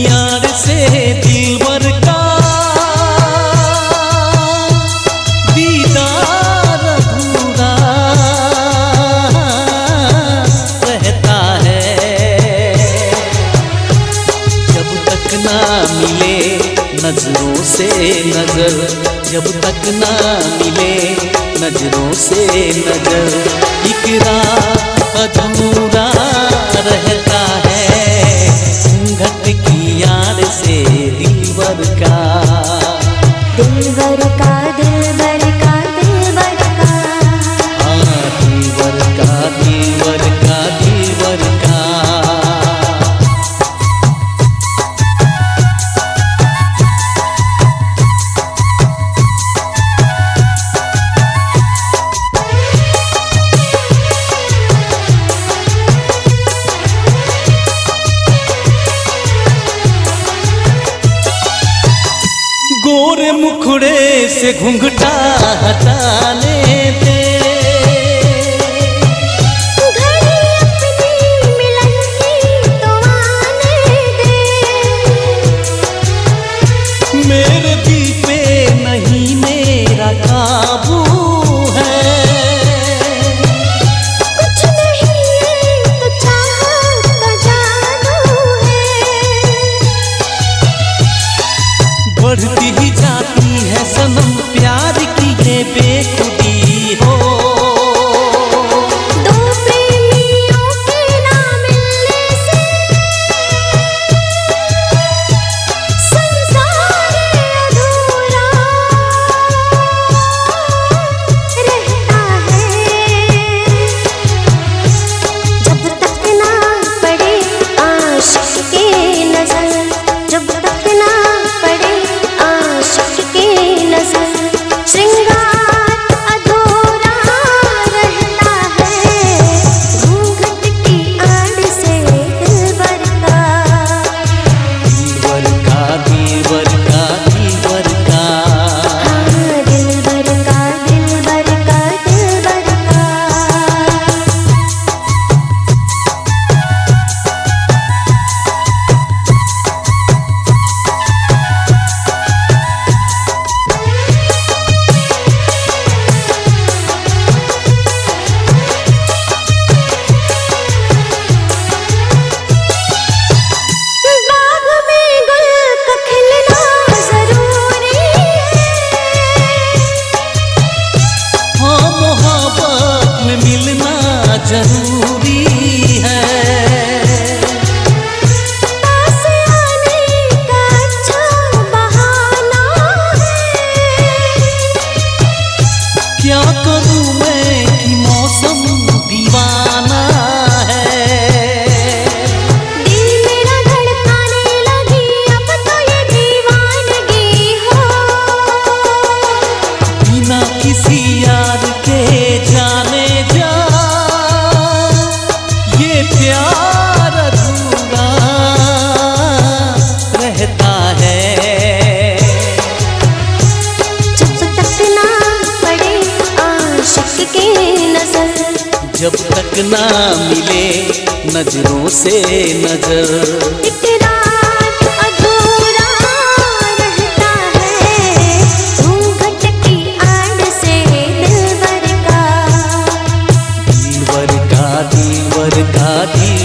आड़ से दिलबर का दीदार अधूरा रहता है। जब तक ना मिले नजरों से नजर, जब तक ना मिले नजरों से नजर, इकरार अधूरा रहता है। घूंघट की आड़ से दिलबर का, दिलबर का, दिलबर का, दिलबर का, हाँ दिलबर का, दिलबर का, दिलबर का। गोरे मुखड़े से घुंघटा हटाने दे, घड़ी अपनी मिलन की तो आने दे। मेरे दिल पे नहीं मेरा काबू है, कुछ नहीं तो चाहत का जादू है। बढ़ती ही जाती है सनम प्यार की ये बेखुदी हो। दो प्रेमियों के ना मिलने से संसार अधूरा रहता है। जब तक ना पड़े आशिक की नजर, जब तक ना पड़े आशिक की नजर, श्रृंगार अधूरा रहता है। घूंघट की आड़ से दिलबर का, दिलबर का, दिलबर का, दिलबर का। हाँ दिलबर का, दिलबर का, दिलबर का। बाग में गुल का खिलना जरूरी है, हाँ मोहब्बत में मिलना जरूरी है। पास आने का अच्छा बहाना है। क्या करूं मैं कि मौसम दीवाना है। दिल मेरा धड़काने लगी अब तो ये दीवानगी हो। बिना किसी यार के जाने जा, ये प्यार अधूरा रहता है। जब तक ना पड़े आशिक की नजर, जब तक ना मिले नजरों से नजर, इकरार अधूरा रहता है। घूंघट की आड़ से दिलबर का, दिलबर का, दिलबर का, दिल